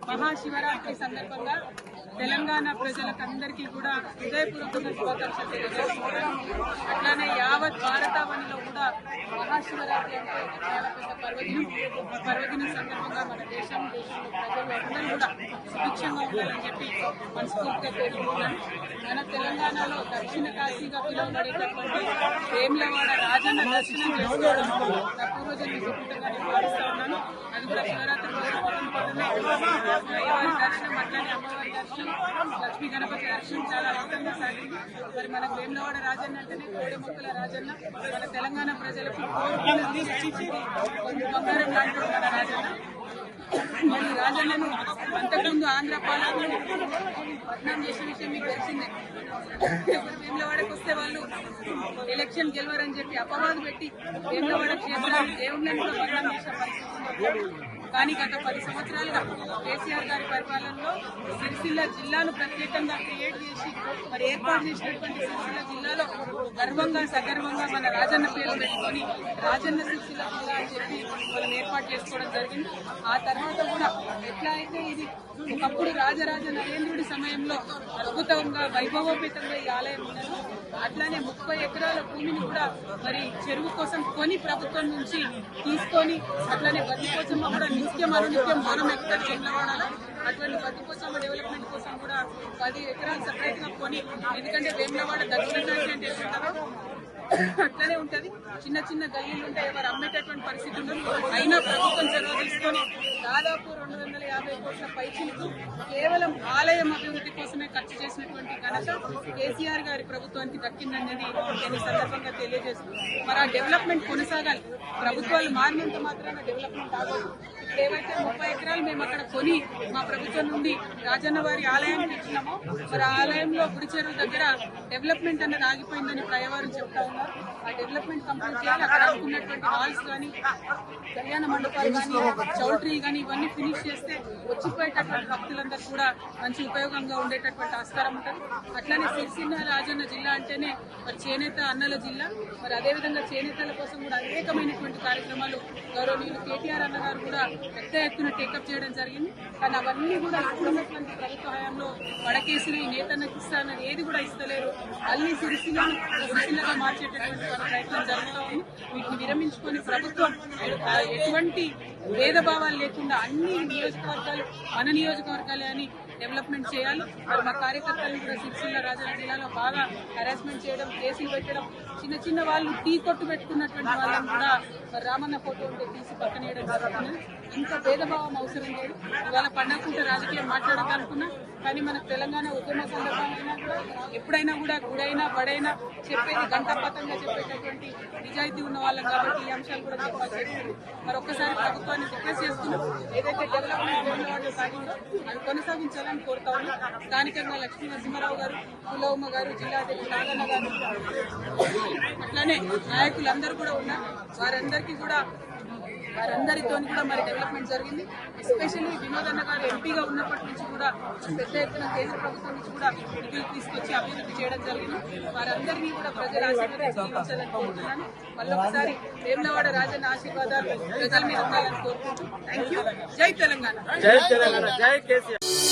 మహాశివరాత్రి సందర్భంగా తెలంగాణ ప్రజలకందరికీ కూడా హృదయపూర్వకంగా శుభాకాంక్షలు తెలియజేస్తున్నాను. అట్లానే యావత్ భారతావనిలో కూడా మహాశివరాత్రి అంటే చాలా పెద్ద పర్వదినం సందర్భంగా మన దేశంలో ప్రజలు అందరూ కూడా సుభిక్షంగా ఉండాలని చెప్పి మనస్ఫూర్తిగా కోరుకుంటున్నాను. మన తెలంగాణలో దక్షిణ కాశీగా పిలువబడేటటువంటి వేములవాడ రాజన్న దర్శనం చేసుకోవడం నా పూర్వజన్మ సుకృతంగా నేను భావిస్తా ఉన్నాను. అది కూడా శివరాత్రి అయ్యవారి దర్శనం, అట్లానే అమ్మవారి దర్శనం, లక్ష్మీ గణపతి దర్శనం చాలా అద్భుతంగా సాగింది. మరి మనకు వేములవాడ రాజన్న అంటేనే కోడి మొక్కల రాజన్న, మన తెలంగాణ ప్రజలకు బంగారం లాంటి మన రాజన్న. మరి రాజన్నను అంతకుముందు ఆంధ్ర పాలకులు బద్నాం చేసిన విషయం మీకు తెలిసిందే. వేములవాడకు వస్తే వాళ్ళు ఎలక్షన్ గెలవరని చెప్పి అపవాదు పెట్టి వేములవాడ క్షేత్రాన్ని దేవుళ్ళని కూడా బద్నాం చేసిన పరిస్థితి. కానీ గత 10 సంవత్సరాలుగా కేసీఆర్ గారి పరిపాలనలో సిరిసిల్ల జిల్లాను ప్రత్యేకంగా క్రియేట్ చేసి మరి ఏర్పాటు చేసినటువంటి సిరిసిల్ల జిల్లాలో గర్వంగా సగర్వంగా మన రాజన్న పేరు పెట్టుకొని రాజన్న సిరిసిల్ల జిల్లా అని చెప్పి మనం ఏర్పాటు చేసుకోవడం జరిగింది. ఆ తర్వాత కూడా ఎట్లా అయితే ఇది ఒకప్పుడు రాజరాజ నరేంద్రుడి సమయంలో అద్భుతంగా వైభవోపేతంగా ఈ ఆలయం ఉన్నదో అట్లానే 30 ఎకరాల భూమిని కూడా మరి చెరువు కోసం కొని ప్రభుత్వం నుంచి తీసుకొని అట్లానే బతి కోసం కూడా నిత్యం అనునిత్యం మనం ఎక్కడ వేములవాడలో అటువంటి బతికోసమ్మ డెవలప్మెంట్ కోసం కూడా 10 ఎకరాలు సపరేట్ గా కొని, ఎందుకంటే వేములవాడ దక్షిణ కాశీ అంటే ఎట్లుంటారో అట్లనే ఉంటది. చిన్న చిన్న గల్లీలు ఉంటాయి, ఎవరు అమ్మేటటువంటి పరిస్థితి ఉండదు. అయినా ప్రభుత్వం చొరవ తీసుకొని దాదాపు 250 కోట్ల పైచిలకు కేవలం ఆలయం అభివృద్ధి కోసమే ఖర్చు చేసినటువంటి ఘనత కేసీఆర్ గారి ప్రభుత్వానికి దక్కిందనేది నేను ఈ సందర్భంగా తెలియజేస్తున్నాను. మరి ఆ డెవలప్మెంట్ కొనసాగాలి. ప్రభుత్వాలు మారినంత మాత్రాన డెవలప్మెంట్ ఆగదు. ఏవైతే 30 ఎకరాలు మేము అక్కడ కొని మా ప్రభుత్వం నుండి రాజన్న వారి ఆలయానికి ఇచ్చినామో మరి ఆలయంలో గుడి చెరువు దగ్గర డెవలప్మెంట్ అన్నది ఆగిపోయిందని ప్రయవారు చెప్తా ఉన్నారు. ఆ డెవలప్మెంట్ కంప్లీట్ చేయాలి. అక్కడ అనుకున్నటువంటి హాల్స్ కానీ, కళ్యాణ మండపాలు కానీ, చౌల్ట్రీ కానీ ఇవన్నీ ఫినిష్ చేస్తే వచ్చిపోయేటటువంటి భక్తులందరూ కూడా మంచి ఉపయోగంగా ఉండేటటువంటి ఆస్కారం ఉంటుంది. అట్లానే సిరిసిల్ల రాజన్న జిల్లా అంటేనే మరి చేనేత అన్నల జిల్లా. మరి అదేవిధంగా చేనేతల కోసం కూడా అనేకమైనటువంటి కార్యక్రమాలు గౌరవనీయులు కేటీఆర్ అన్న గారు కూడా పెద్ద ఎత్తున టేకప్ చేయడం జరిగింది. కానీ అవన్నీ కూడా ఇప్పుడున్నటువంటి ప్రభుత్వ హయాంలో వడకేసిన ఈ నేతన్నకి ఇస్తానని ఏది కూడా ఇస్తలేరు. మళ్ళీ సిరిసిల్లగా మార్చేటటువంటి ప్రయత్నం జరుగుతూ ఉంది. వీటిని విరమించుకొని ప్రభుత్వం ఎటువంటి భేదభావాలు లేకుండా అన్ని నియోజకవర్గాలు మన నియోజకవర్గాలే అని డెవలప్మెంట్ చేయాలి. మరి మా కార్యకర్తలు కూడా సిరిసిల్ల రాజన్న జిల్లాలో బాగా హెరాస్మెంట్ చేయడం, కేసులు పెట్టడం, చిన్న చిన్న వాళ్ళు టీ కొట్టు పెట్టుకున్నటువంటి వాళ్ళని కూడా రామన్న ఫోటో ఉంటే తీసి పక్కనేయడం జరుగుతుంది. ఇంత భేదభావం అవసరం లేదు. ఇవాళ పండగ పూట రాజకీయం మాట్లాడాలనుకున్నా కానీ మనకు తెలంగాణ ఉద్యమ సందర్భంగా కూడా ఎప్పుడైనా కూడా గుడైనా బడైనా చెప్పేది గంటాపతంగా చెప్పేటటువంటి నిజాయితీ ఉన్న వాళ్ళం కాబట్టి ఈ అంశాలు కూడా చెప్పాల్సి వస్తుంది. మరి ఒక్కసారి ప్రభుత్వాన్ని రిక్వెస్ట్ చేస్తున్నాం, ఏదైతే డెవలప్మెంట్ సాగిందో అది కొనసాగించాలని కోరుతా ఉన్నాం. స్థానికంగా లక్ష్మీ నరసింహారావు గారు, పులవమ్మ గారు, జిల్లా అధ్యక్షుడు నాగన్న గారు, అట్లానే నాయకులందరూ కూడా ఉన్నారు. వారందరితో కూడా మరి డెవలప్మెంట్ జరిగింది. ఎస్పెషల్లీ వినోదన్న గారు ఎంపీగా ఉన్నప్పటి నుంచి కూడా పెద్ద ఎత్తున కేంద్ర ప్రభుత్వం నుంచి కూడా నిధులు తీసుకొచ్చి అభివృద్ధి చేయడం జరిగింది. వారందరినీ కూడా ప్రజల ఆశీర్వాదాలు కోరుతున్నాను. మళ్ళొకసారి వేములవాడ రాజన్న ఆశీర్వాదాలు ప్రజల మీద ఉండాలని కోరుకుంటూ థ్యాంక్ యూ. జై తెలంగాణ. జై తెలంగాణ. జై కేసీఆర్.